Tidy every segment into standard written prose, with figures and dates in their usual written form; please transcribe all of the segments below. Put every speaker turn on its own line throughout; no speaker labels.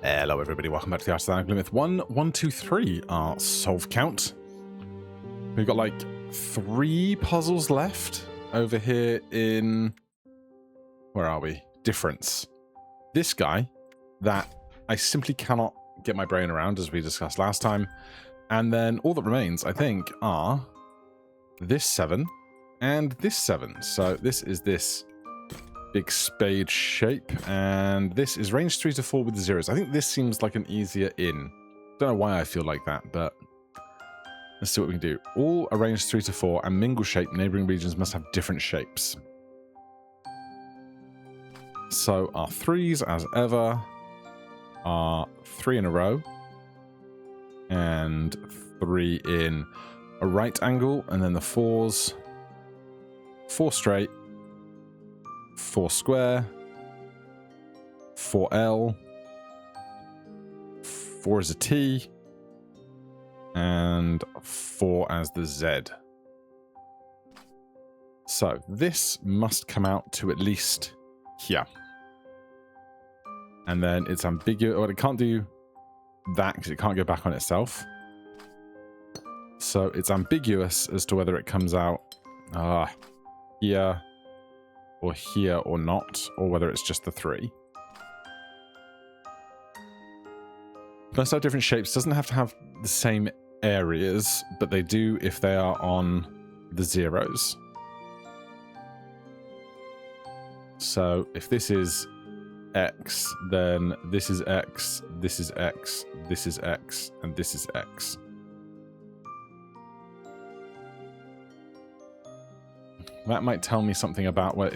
Hello everybody, welcome back to the Artisan of Glimmith. 1, 1, 2, 3, our solve count. We've got like 3 puzzles left over here in... Where are we? Difference. This guy that I simply cannot get my brain around, as we discussed last time. And then all that remains, I think, are this 7 and this 7. So this is this big spade shape, and this is range 3 to 4 with the zeros. I think this seems like an easier in. Don't know why I feel like that, but let's see what we can do. All are range 3 to 4 and mingle shape. Neighboring regions must have different shapes. So our 3s, as ever, are 3 in a row and 3 in a right angle, and then the 4s, 4 straight, 4 square, 4L, 4 as a T, and 4 as the Z. So this must come out to at least here. And then it's ambiguous. Well, it can't do that because it can't go back on itself. So it's ambiguous as to whether it comes out here, or here or not, or whether it's just the 3. Must have different shapes. Doesn't have to have the same areas, but they do if they are on the zeros. So if this is X, then this is X, this is X, this is X, and this is X. That might tell me something about where,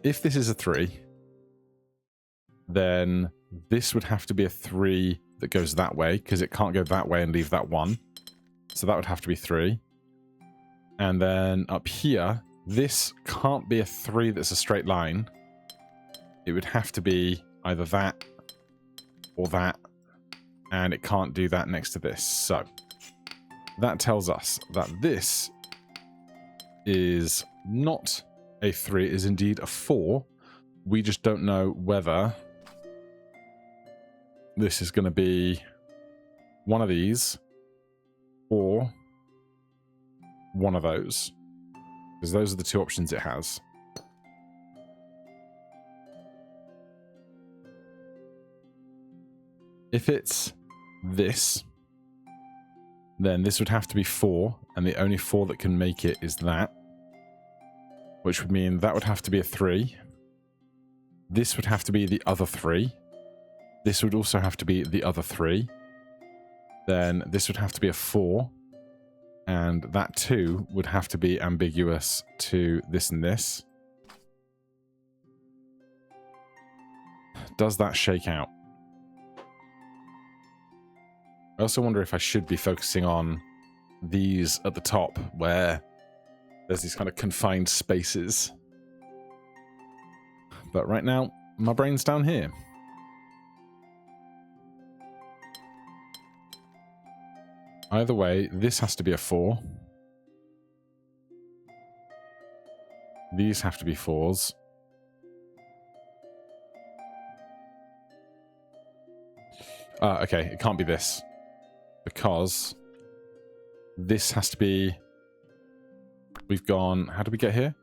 if this is a 3, then this would have to be a 3 that goes that way, because it can't go that way and leave that 1. So that would have to be 3. And then up here, this can't be a 3 that's a straight line. It would have to be either that or that, and it can't do that next to this. So that tells us that this is not a 3, it is indeed a 4. We just don't know whether this is going to be one of these or one of those, because those are the 2 options it has. If it's this, then this would have to be 4, and the only 4 that can make it is that, which would mean that would have to be a 3. This would have to be the other 3. This would also have to be the other 3. Then this would have to be a 4. And that 2 would have to be ambiguous to this and this. Does that shake out? I also wonder if I should be focusing on these at the top, where there's these kind of confined spaces. But right now, my brain's down here. Either way, this has to be a 4. These have to be 4s. Okay, it can't be this, because this has to be... We've gone... How did we get here?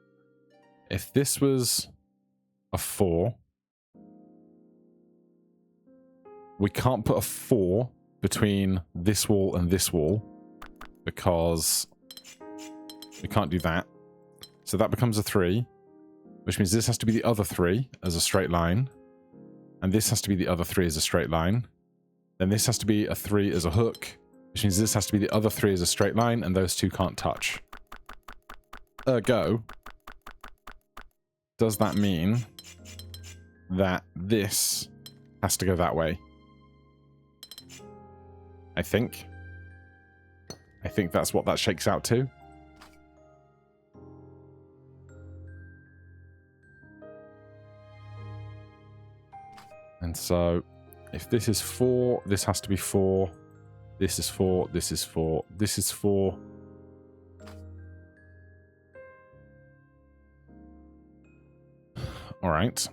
If this was a 4, we can't put a 4 between this wall and this wall, because we can't do that. So that becomes a 3, which means this has to be the other 3 as a straight line, and this has to be the other 3 as a straight line. Then this has to be a 3 as a hook, which means this has to be the other 3 as a straight line, and those 2 can't touch. Ergo, does that mean that this has to go that way? I think that's what that shakes out to. And so, if this is 4, this has to be 4. This is 4, this is 4, this is 4. All right.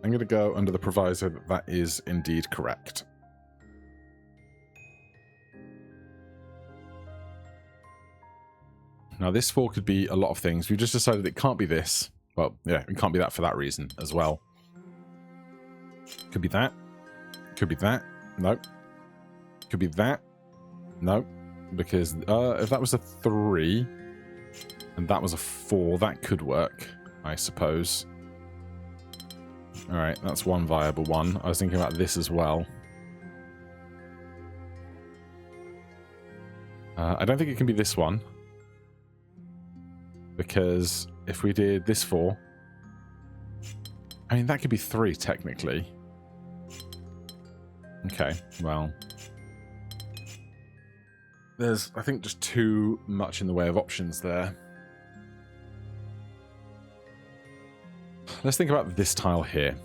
I'm going to go under the proviso that that is indeed correct. Now, this 4 could be a lot of things. We've just decided it can't be this. Well, yeah, it can't be that for that reason as well. Could be that. Could be that. Nope. Could be that. Nope. Because if that was a 3 and that was a 4, that could work, I suppose. Alright, that's one viable one. I was thinking about this as well. I don't think it can be this one. Because if we did this 4... I mean, that could be 3, technically. Okay, well... There's, I think, just too much in the way of options there. Let's think about this tile here.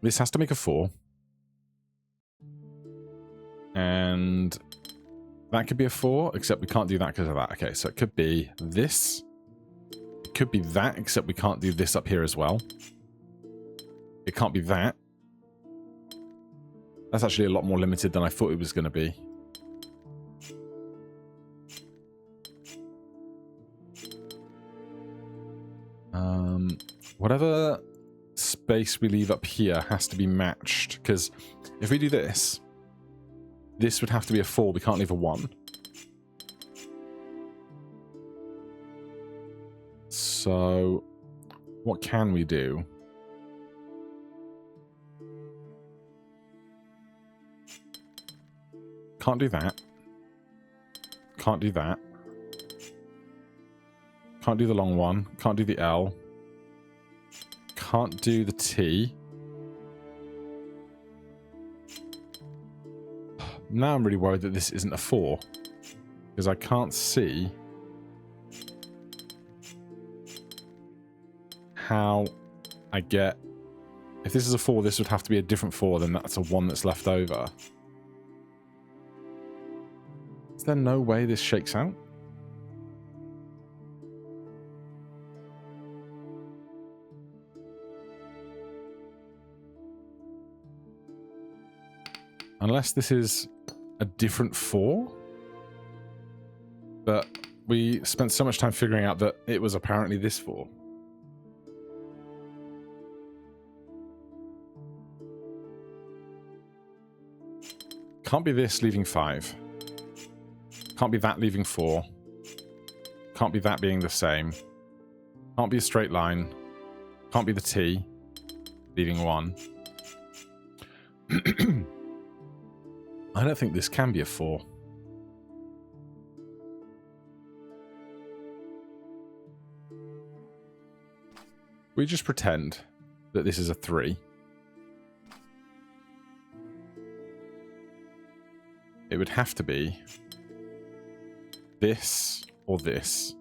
This has to make a 4. And that could be a 4, except we can't do that because of that. Okay, so it could be this. It could be that, except we can't do this up here as well. It can't be that. That's actually a lot more limited than I thought it was going to be. Whatever space we leave up here has to be matched, because if we do this, this would have to be a 4. We can't leave a 1. So, what can we do? Can't do that. Can't do that. Can't do the long one. Can't do the L. Can't do the T. Now I'm really worried that this isn't a 4. Because I can't see how I get... If this is a 4, this would have to be a different 4, then that's a 1 that's left over. Is there no way this shakes out? Unless this is a different 4? But we spent so much time figuring out that it was apparently this 4. Can't be this leaving 5. Can't be that leaving 4. Can't be that being the same. Can't be a straight line. Can't be the T leaving 1. I don't think this can be a 4. We just pretend that this is a 3. It would have to be this or this.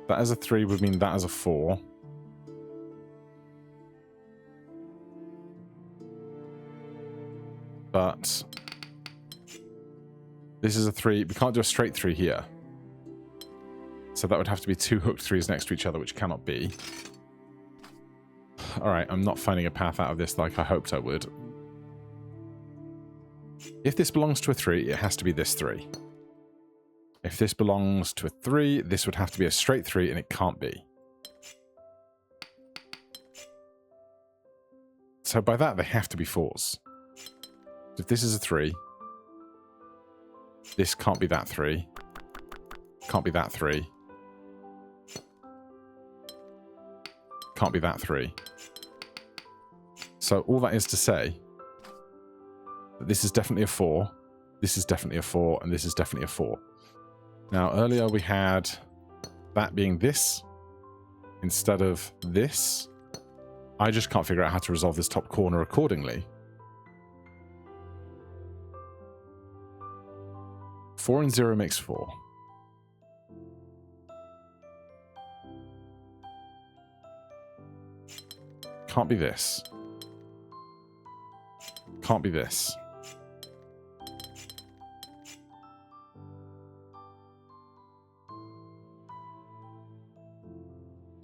That as a 3 would mean that as a 4. But this is a 3. We can't do a straight 3 here. So that would have to be 2 hooked 3s next to each other, which cannot be. Alright, I'm not finding a path out of this like I hoped I would. If this belongs to a 3, it has to be this 3. If this belongs to a 3, this would have to be a straight 3, and it can't be. So by that, they have to be 4s. If this is a 3, this can't be that 3. Can't be that 3. Can't be that 3. So all that is to say that this is definitely a 4, this is definitely a 4, and this is definitely a 4. Now, earlier we had that being this instead of this. I just can't figure out how to resolve this top corner accordingly. 4 and 0 makes 4. Can't be this. Can't be this.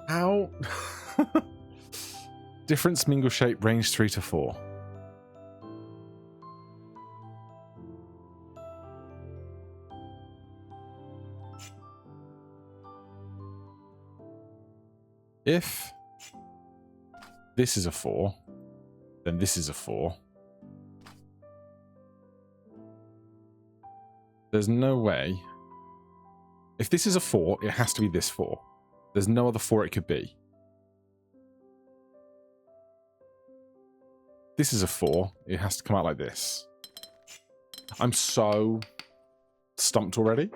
How? Difference, mingle shape, range 3 to 4. If this is a 4, then this is a 4. There's no way. If this is a 4, it has to be this 4. There's no other 4 it could be. This is a 4. It has to come out like this. I'm so stumped already.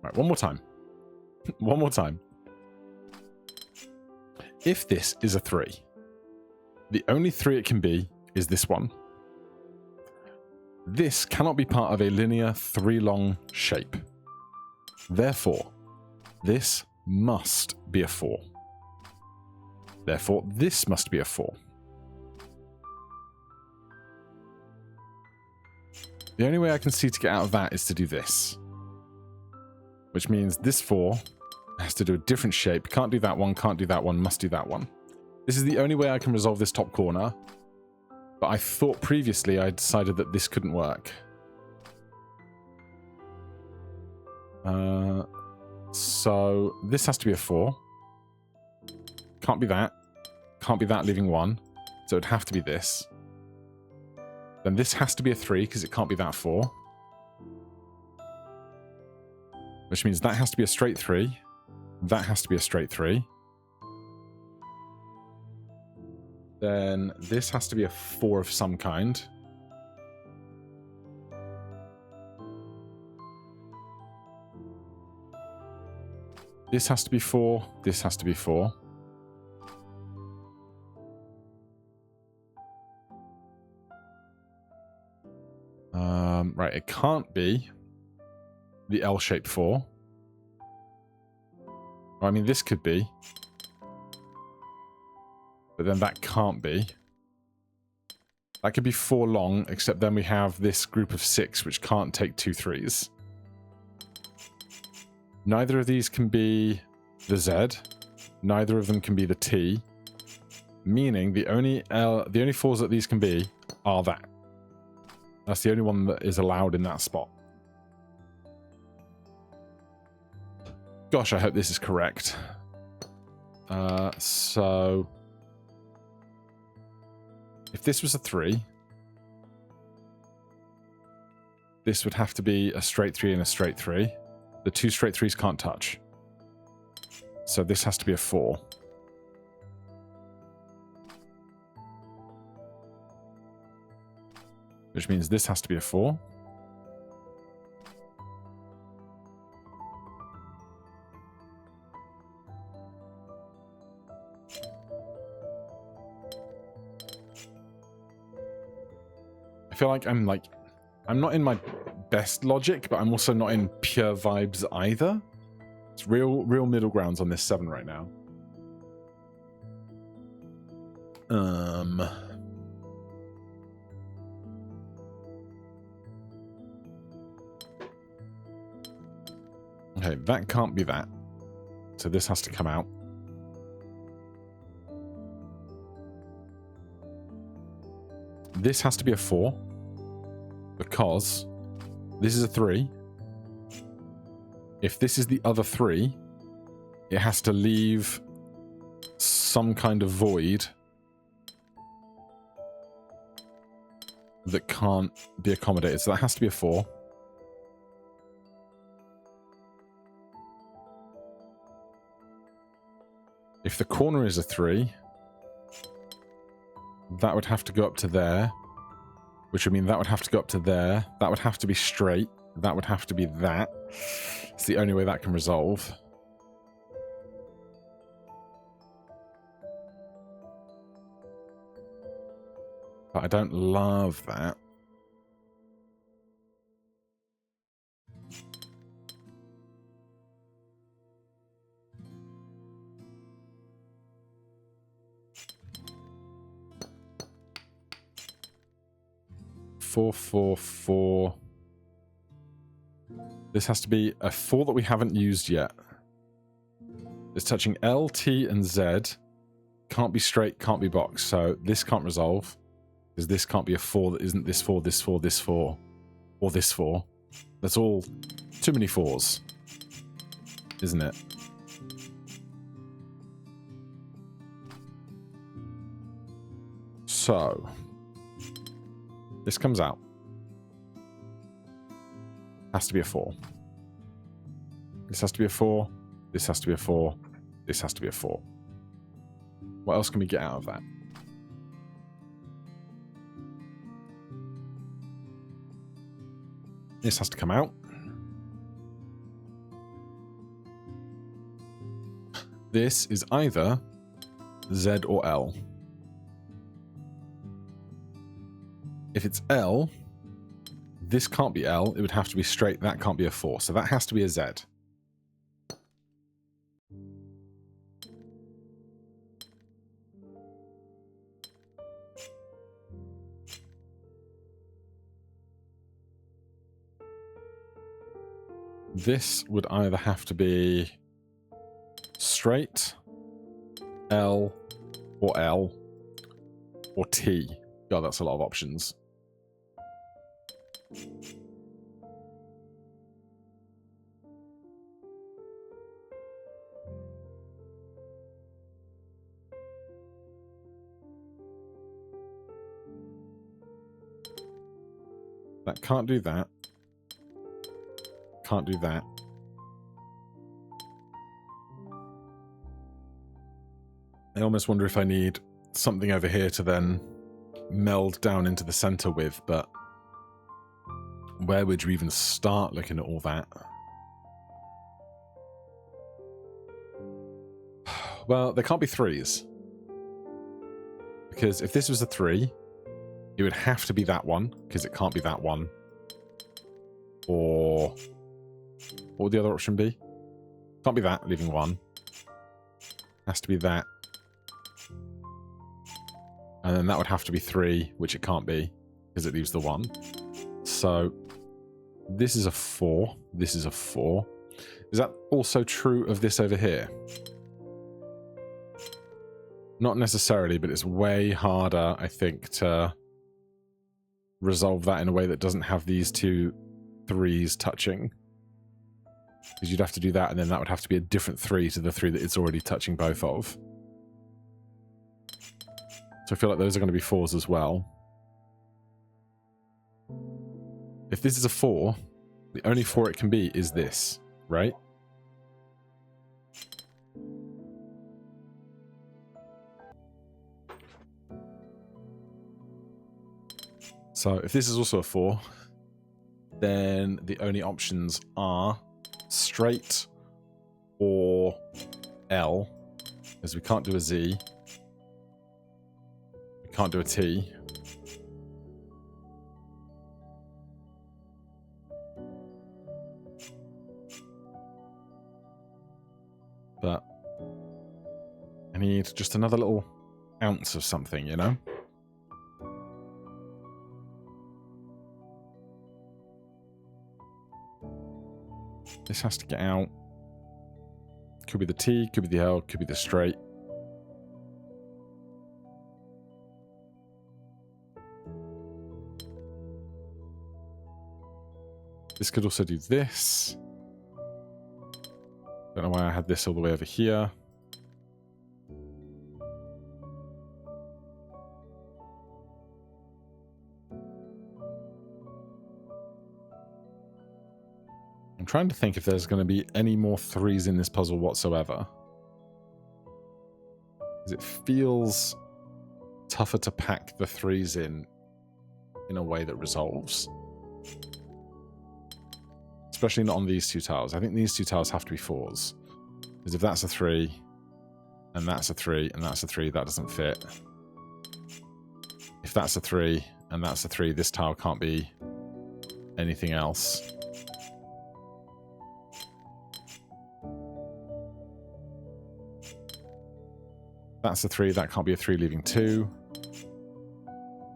Right, one more time. One more time. If this is a 3, the only 3 it can be is this one. This cannot be part of a linear 3-long shape. Therefore, this must be a 4. Therefore, this must be a 4. The only way I can see to get out of that is to do this. Which means this 4 has to do a different shape. Can't do that one, can't do that one, must do that one. This is the only way I can resolve this top corner. But I thought previously I decided that this couldn't work. So this has to be a 4. Can't be that. Can't be that, leaving 1. So it'd have to be this. Then this has to be a 3 because it can't be that 4. Which means that has to be a straight 3. That has to be a straight 3. Then this has to be a 4 of some kind. This has to be 4. This has to be 4. Right, it can't be the L-shaped 4. I mean, this could be. But then that can't be. That could be 4 long, except then we have this group of 6, which can't take 2 3s. Neither of these can be the Z. Neither of them can be the T. Meaning the only 4s that these can be are that. That's the only one that is allowed in that spot. Gosh, I hope this is correct. So if this was a 3, this would have to be a straight 3 and a straight 3. The 2 straight 3s can't touch. So this has to be a 4. Which means this has to be a 4. I feel like I'm not in my best logic, but I'm also not in pure vibes either. It's real middle grounds on this 7 right now. Okay, that can't be that. So this has to come out. This has to be a 4. Because this is a 3. If this is the other 3, it has to leave some kind of void that can't be accommodated. So that has to be a 4. If the corner is a 3, that would have to go up to there, which would mean that would have to go up to there. That would have to be straight. That would have to be that. It's the only way that can resolve. But I don't love that. Four, 4, 4. This has to be a 4 that we haven't used yet. It's touching L, T, and Z. Can't be straight, can't be boxed. So this can't resolve. Because this can't be a 4 that isn't this 4, this 4, this 4, or this 4. That's all too many 4s, isn't it? So, this comes out. Has to be a 4. This has to be a 4. This has to be a 4. This has to be a 4. What else can we get out of that? This has to come out. This is either Z or L. If it's L, this can't be L. It would have to be straight. That can't be a 4. So that has to be a Z. This would either have to be straight, L, or T. God, that's a lot of options. That can't do that. Can't do that. I almost wonder if I need something over here to then meld down into the center with, but where would you even start looking at all that? Well, there can't be 3s. Because if this was a 3, it would have to be that one, because it can't be that one. Or what would the other option be? Can't be that, leaving 1. Has to be that. And then that would have to be 3, which it can't be, because it leaves the 1. So, this is a 4. This is a 4. Is that also true of this over here? Not necessarily, but it's way harder, I think, to resolve that in a way that doesn't have these two 3s touching. Because you'd have to do that, and then that would have to be a different 3 to the 3 that it's already touching both of. So I feel like those are going to be 4s as well. If this is a 4, the only 4 it can be is this, right? So if this is also a 4, then the only options are straight or L, because we can't do a Z. We can't do a T. But I need just another little ounce of something, you know? This has to get out. Could be the T, could be the L, could be the straight. This could also do this. Don't know why I had this all the way over here. I'm trying to think if there's going to be any more 3s in this puzzle whatsoever. Because it feels tougher to pack the 3s in a way that resolves. Especially not on these two tiles. I think these two tiles have to be 4s. Because if that's a 3, and that's a 3, and that's a 3, that doesn't fit. If that's a 3, and that's a 3, this tile can't be anything else. That's a 3, that can't be a 3, leaving 2.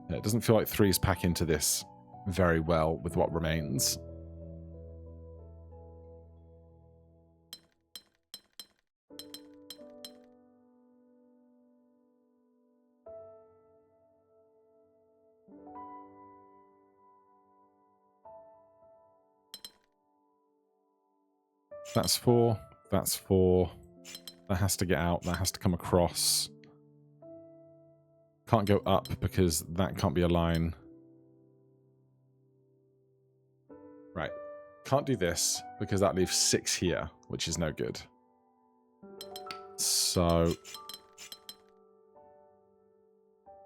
Yeah, it doesn't feel like 3s pack into this very well with what remains. That's 4. That's 4. That has to get out. That has to come across. Can't go up because that can't be a line. Right. Can't do this because that leaves 6 here, which is no good. So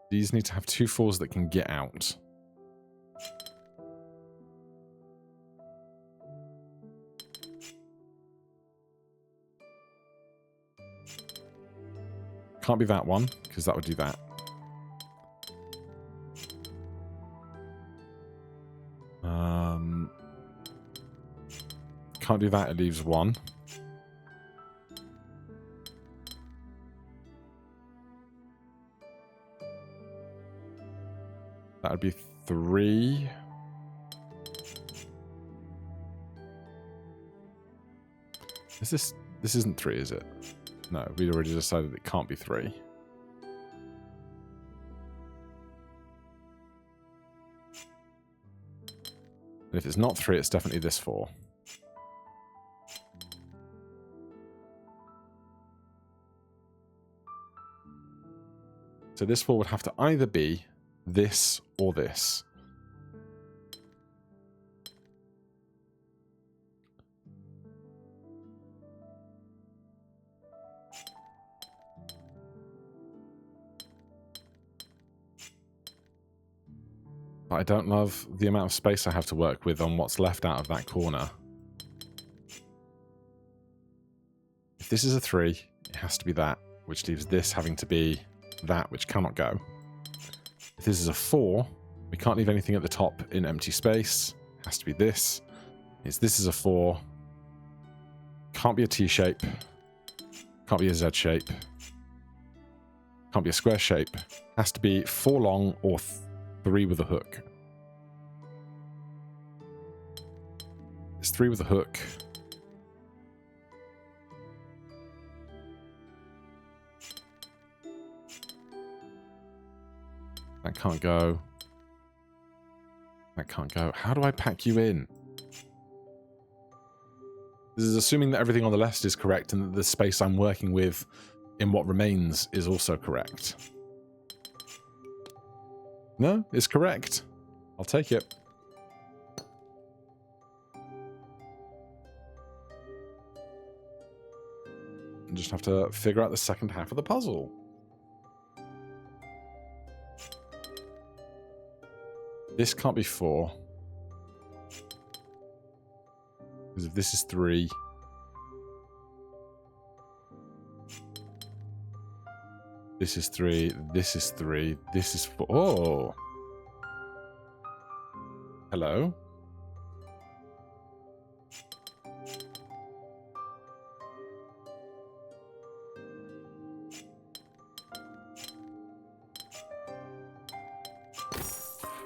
these need to have 2 4s that can get out. Can't be that one, because that would do that. Can't do that, it leaves 1. That would be 3. This isn't 3, is it? No, we'd already decided it can't be 3. And if it's not 3, it's definitely this 4. So this 4 would have to either be this or this. But I don't love the amount of space I have to work with on what's left out of that corner. If this is a 3, it has to be that, which leaves this having to be that, which cannot go. If this is a 4, we can't leave anything at the top in empty space. It has to be this. This is a 4. Can't be a T shape. Can't be a Z shape. Can't be a square shape. Has to be 4 long or 3 with a hook. It's 3 with a hook. That can't go. That can't go. How do I pack you in? This is assuming that everything on the left is correct and that the space I'm working with in what remains is also correct. No, it's correct. I'll take it. I just have to figure out the second half of the puzzle. This can't be 4. Because if this is 3... This is 3, this is 3, this is 4... Oh! Hello?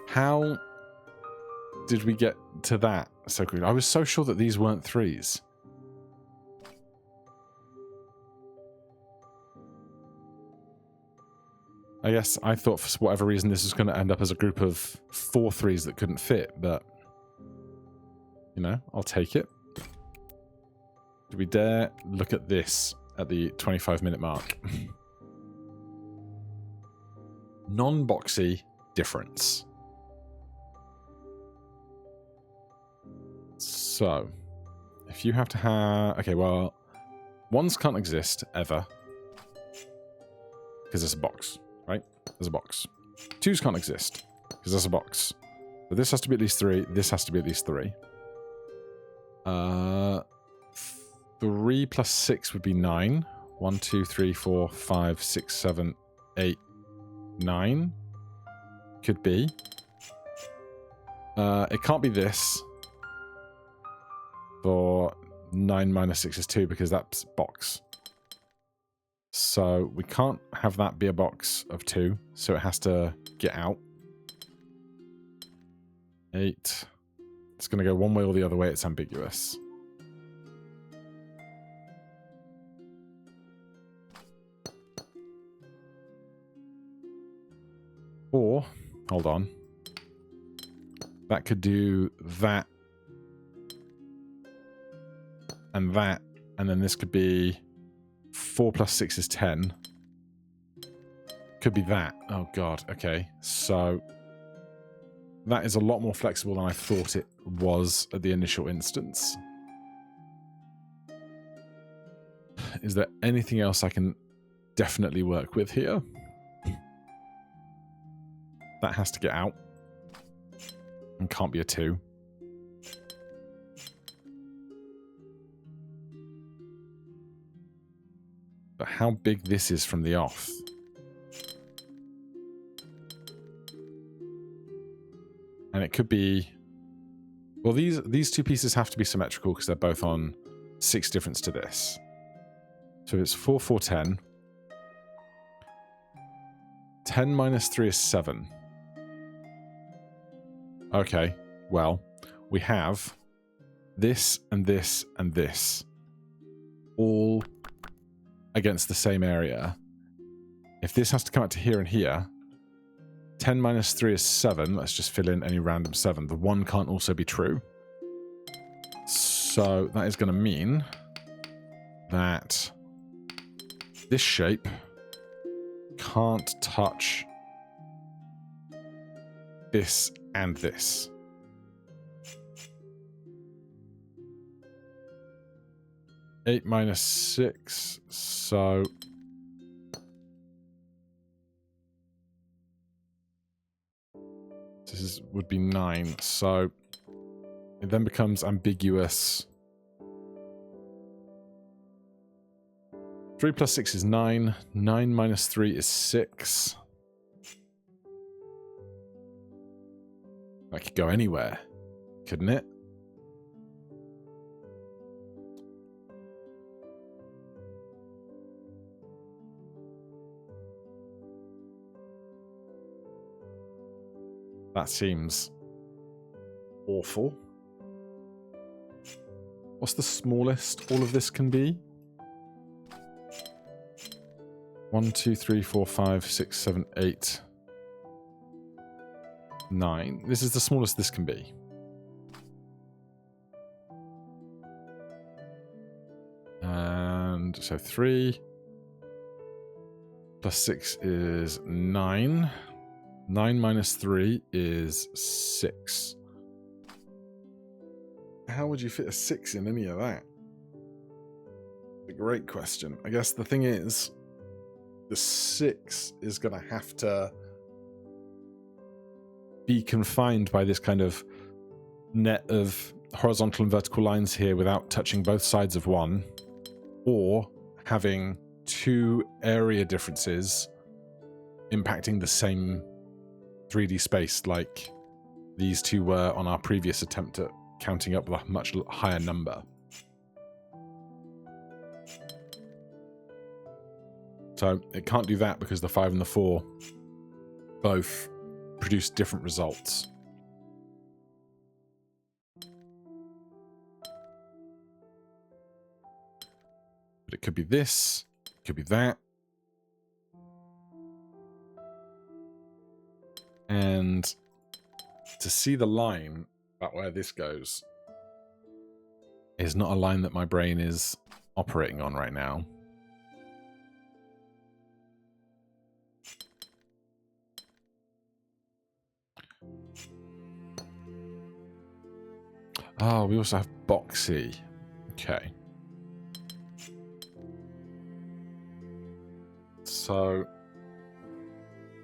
How did we get to that so quickly? I was so sure that these weren't 3s. I guess I thought for whatever reason this was going to end up as a group of 4 3s that couldn't fit, but, you know, I'll take it. Do we dare look at this at the 25-minute mark? Non-boxy difference. So, if you have to have... Okay, well, 1s can't exist, ever. Because there's a box, right? There's a box. 2s can't exist, because there's a box. So this has to be at least 3, this has to be at least 3. 3 plus 6 would be 9. 1, 2, 3, 4, 5, 6, 7, 8, 9. Could be. It can't be this. For 9 minus 6 is 2 because that's box. So we can't have that be a box of 2, so it has to get out. 8. It's going to go one way or the other way, it's ambiguous. Or, hold on. That could do that. and that, and then this could be 4 plus 6 is 10. Could be that. Oh god, okay. So that is a lot more flexible than I thought it was at the initial instance. Is there anything else I can definitely work with here? That has to get out. And can't be a 2. But how big this is from the off. And it could be... Well, these two pieces have to be symmetrical because they're both on 6 difference to this. So it's 4, 4, 10. 10 minus 3 is 7. Okay, well, we have this and this and this. All against the same area. If this has to come out to here and here, 10 minus 3 is 7. Let's just fill in any random 7. The 1 can't also be true. So that is going to mean that this shape can't touch this and this. Eight minus 6, so this would be 9. So it then becomes ambiguous. 3 plus 6 is 9. 9 minus 3 is 6. That could go anywhere, couldn't it? That seems awful. What's the smallest all of this can be? 1, 2, 3, 4, 5, 6, 7, 8, 9. This is the smallest this can be. And so 3 plus 6 is 9. 9 minus 3 is 6. How would you fit a 6 in any of that? A great question. I guess the thing is, the 6 is going to have to be confined by this kind of net of horizontal and vertical lines here without touching both sides of one, or having 2 area differences impacting the same 3D space like these two were on our previous attempt at counting up a much higher number. So it can't do that because the 5 and the 4 both produce different results. But it could be this, it could be that. And to see the line about where this goes is not a line that my brain is operating on right now. Oh, we also have boxy. Okay. So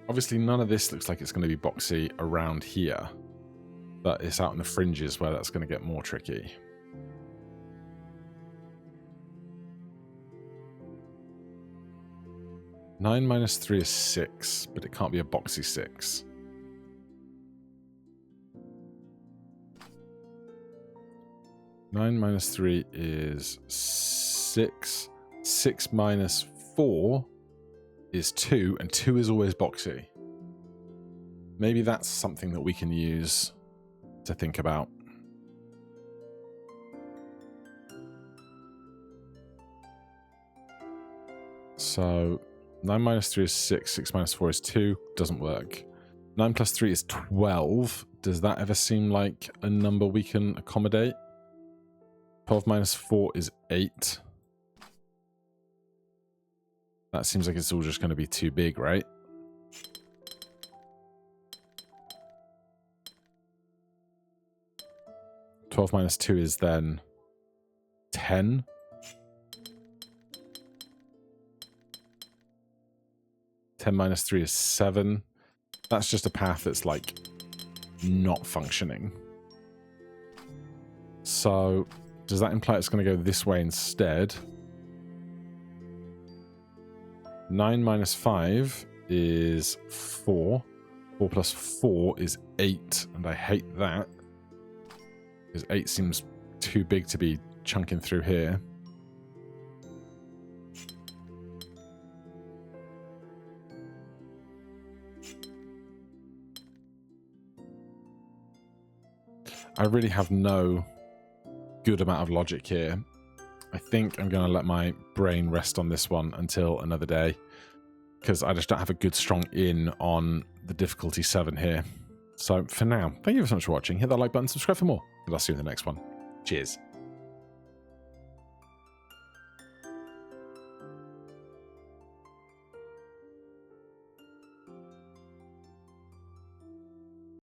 obviously none of this looks like it's going to be boxy around here, but it's out in the fringes where that's going to get more tricky. Nine minus 3 is 6, but it can't be a boxy 6. Nine minus 3 is 6. 6 minus 4 is 2, and 2 is always boxy. Maybe that's something that we can use to think about. So 9 minus 3 is 6, 6 minus 4 is 2, doesn't work. 9 plus 3 is 12. Does that ever seem like a number we can accommodate? 12 minus 4 is 8. That seems like it's all just going to be too big, right? Twelve minus 2 is then 10. Ten minus 3 is 7. That's just a path that's like not functioning. So does that imply it's going to go this way instead? 9 minus 5 is 4. 4 plus 4 is 8, and I hate that. Because 8 seems too big to be chunking through here. I really have no good amount of logic here. I think I'm going to let my brain rest on this one until another day, because I just don't have a good strong in on the difficulty 7 here. So for now, thank you so much for watching. Hit that like button, subscribe for more, and I'll see you in the next one. Cheers.